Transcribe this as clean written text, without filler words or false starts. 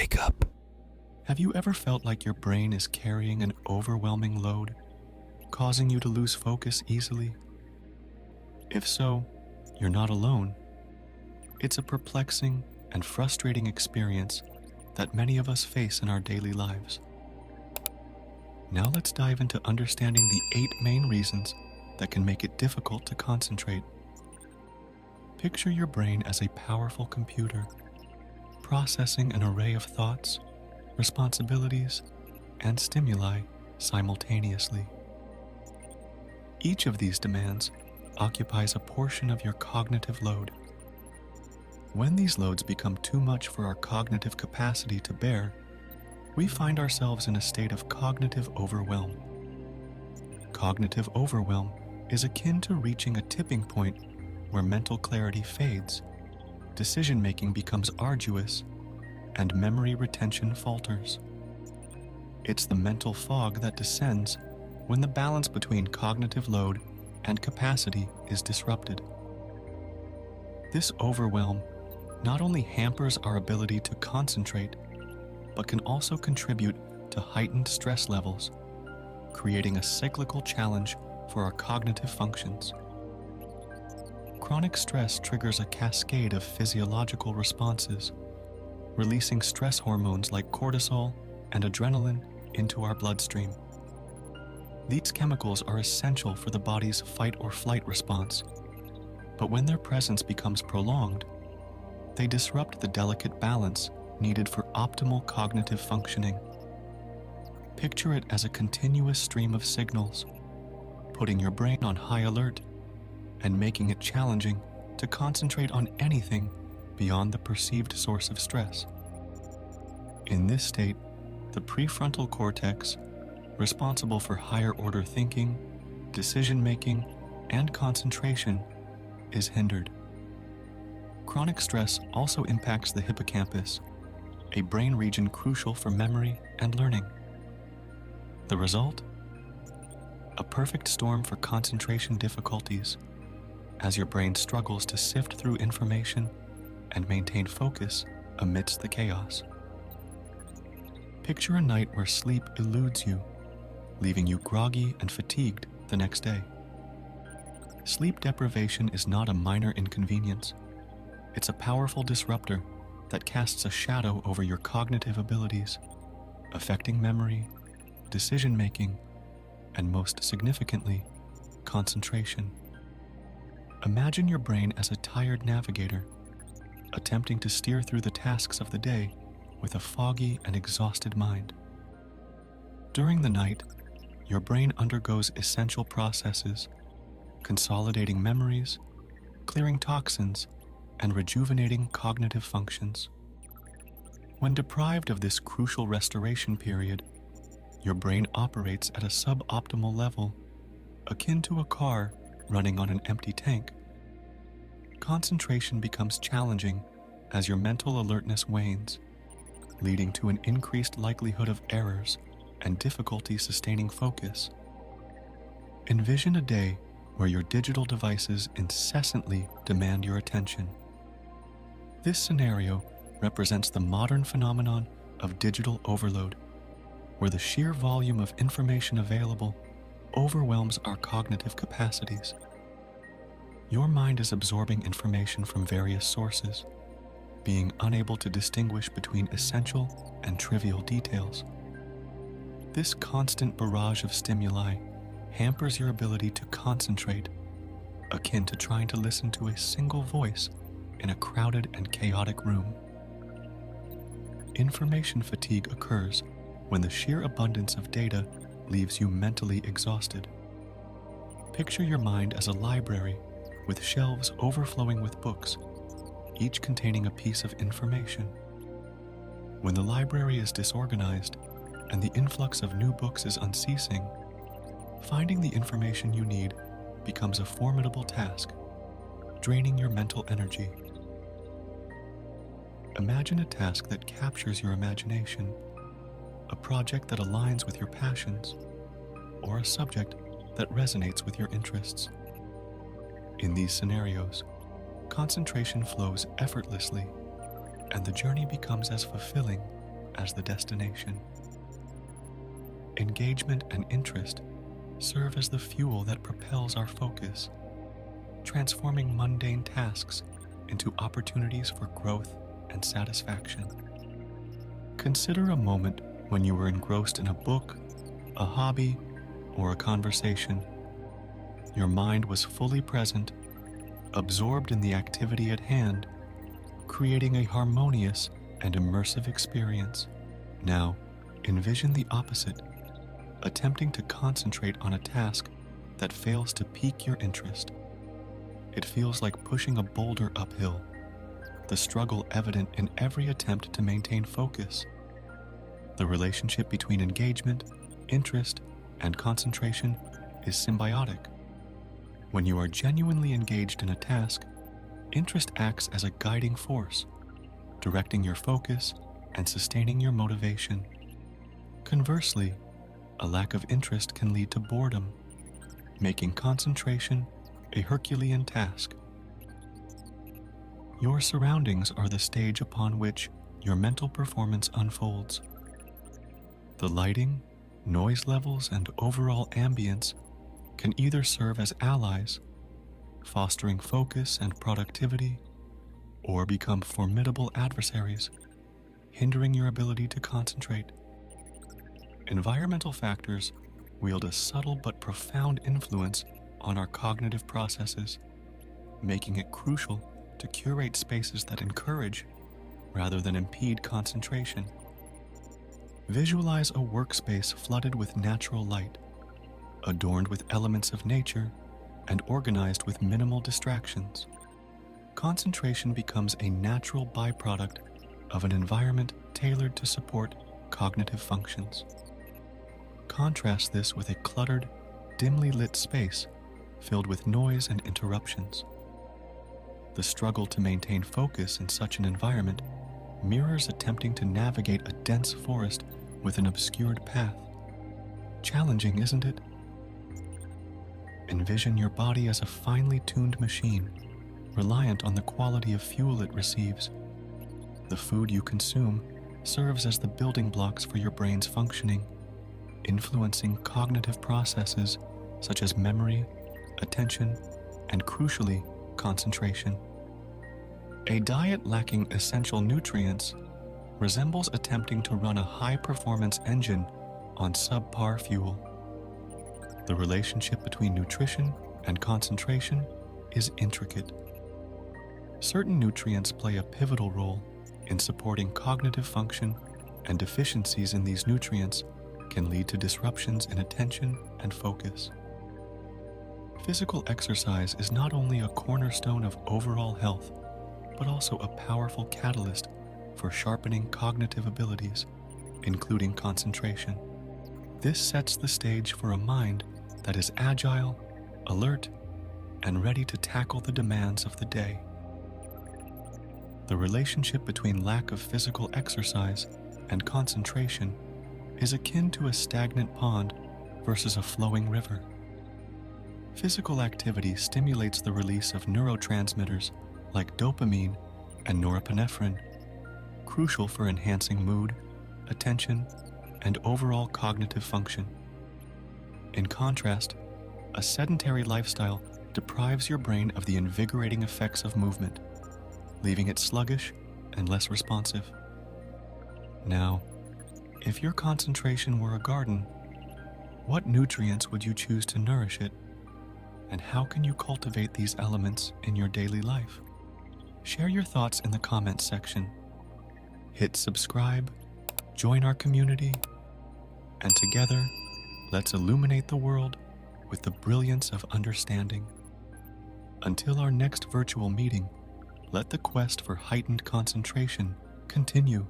Wake up. Have you ever felt like your brain is carrying an overwhelming load, causing you to lose focus easily? If so, you're not alone. It's a perplexing and frustrating experience that many of us face in our daily lives. Now let's dive into understanding the 8 main reasons that can make it difficult to concentrate. Picture your brain as a powerful computer, processing an array of thoughts, responsibilities, and stimuli simultaneously. Each of these demands occupies a portion of your cognitive load. When these loads become too much for our cognitive capacity to bear, we find ourselves in a state of cognitive overwhelm. Cognitive overwhelm is akin to reaching a tipping point where mental clarity fades, decision-making becomes arduous, and memory retention falters. It's the mental fog that descends when the balance between cognitive load and capacity is disrupted. This overwhelm not only hampers our ability to concentrate, but can also contribute to heightened stress levels, creating a cyclical challenge for our cognitive functions. Chronic stress triggers a cascade of physiological responses, releasing stress hormones like cortisol and adrenaline into our bloodstream. These chemicals are essential for the body's fight or flight response, but when their presence becomes prolonged, they disrupt the delicate balance needed for optimal cognitive functioning. Picture it as a continuous stream of signals, putting your brain on high alert and making it challenging to concentrate on anything beyond the perceived source of stress. In this state, the prefrontal cortex, responsible for higher order thinking, decision-making, and concentration, is hindered. Chronic stress also impacts the hippocampus, a brain region crucial for memory and learning. The result? A perfect storm for concentration difficulties, as your brain struggles to sift through information and maintain focus amidst the chaos. Picture a night where sleep eludes you, leaving you groggy and fatigued the next day. Sleep deprivation is not a minor inconvenience. It's a powerful disruptor that casts a shadow over your cognitive abilities, affecting memory, decision-making, and most significantly, concentration. Imagine your brain as a tired navigator, attempting to steer through the tasks of the day with a foggy and exhausted mind. During the night, your brain undergoes essential processes, consolidating memories, clearing toxins, and rejuvenating cognitive functions. When deprived of this crucial restoration period, your brain operates at a suboptimal level, akin to a car running on an empty tank. Concentration becomes challenging as your mental alertness wanes, leading to an increased likelihood of errors and difficulty sustaining focus. Envision a day where your digital devices incessantly demand your attention. This scenario represents the modern phenomenon of digital overload, where the sheer volume of information available overwhelms our cognitive capacities. Your mind is absorbing information from various sources, being unable to distinguish between essential and trivial details. This constant barrage of stimuli hampers your ability to concentrate, akin to trying to listen to a single voice in a crowded and chaotic room. Information fatigue occurs when the sheer abundance of data leaves you mentally exhausted. Picture your mind as a library with shelves overflowing with books, each containing a piece of information. When the library is disorganized and the influx of new books is unceasing, finding the information you need becomes a formidable task, draining your mental energy. Imagine a task that captures your imagination, a project that aligns with your passions, or a subject that resonates with your interests. In these scenarios, concentration flows effortlessly, and the journey becomes as fulfilling as the destination. Engagement and interest serve as the fuel that propels our focus, transforming mundane tasks into opportunities for growth and satisfaction. Consider a moment when you were engrossed in a book, a hobby, or a conversation. Your mind was fully present, absorbed in the activity at hand, creating a harmonious and immersive experience. Now, envision the opposite, attempting to concentrate on a task that fails to pique your interest. It feels like pushing a boulder uphill, the struggle evident in every attempt to maintain focus. The relationship between engagement, interest, and concentration is symbiotic. When you are genuinely engaged in a task, interest acts as a guiding force, directing your focus and sustaining your motivation. Conversely, a lack of interest can lead to boredom, making concentration a Herculean task. Your surroundings are the stage upon which your mental performance unfolds. The lighting, noise levels, and overall ambience can either serve as allies, fostering focus and productivity, or become formidable adversaries, hindering your ability to concentrate. Environmental factors wield a subtle but profound influence on our cognitive processes, making it crucial to curate spaces that encourage rather than impede concentration. Visualize a workspace flooded with natural light, adorned with elements of nature, and organized with minimal distractions. Concentration becomes a natural byproduct of an environment tailored to support cognitive functions. Contrast this with a cluttered, dimly lit space filled with noise and interruptions. The struggle to maintain focus in such an environment mirrors attempting to navigate a dense forest with an obscured path. Challenging, isn't it? Envision your body as a finely tuned machine, reliant on the quality of fuel it receives. The food you consume serves as the building blocks for your brain's functioning, influencing cognitive processes such as memory, attention, and crucially, concentration. A diet lacking essential nutrients resembles attempting to run a high-performance engine on subpar fuel. The relationship between nutrition and concentration is intricate. Certain nutrients play a pivotal role in supporting cognitive function, and deficiencies in these nutrients can lead to disruptions in attention and focus. Physical exercise is not only a cornerstone of overall health, but also a powerful catalyst for sharpening cognitive abilities, including concentration. This sets the stage for a mind that is agile, alert, and ready to tackle the demands of the day. The relationship between lack of physical exercise and concentration is akin to a stagnant pond versus a flowing river. Physical activity stimulates the release of neurotransmitters like dopamine and norepinephrine, crucial for enhancing mood, attention, and overall cognitive function. In contrast, a sedentary lifestyle deprives your brain of the invigorating effects of movement, leaving it sluggish and less responsive. Now, if your concentration were a garden, what nutrients would you choose to nourish it? And how can you cultivate these elements in your daily life? Share your thoughts in the comments section. Hit subscribe, join our community, and together, let's illuminate the world with the brilliance of understanding. Until our next virtual meeting, let the quest for heightened concentration continue.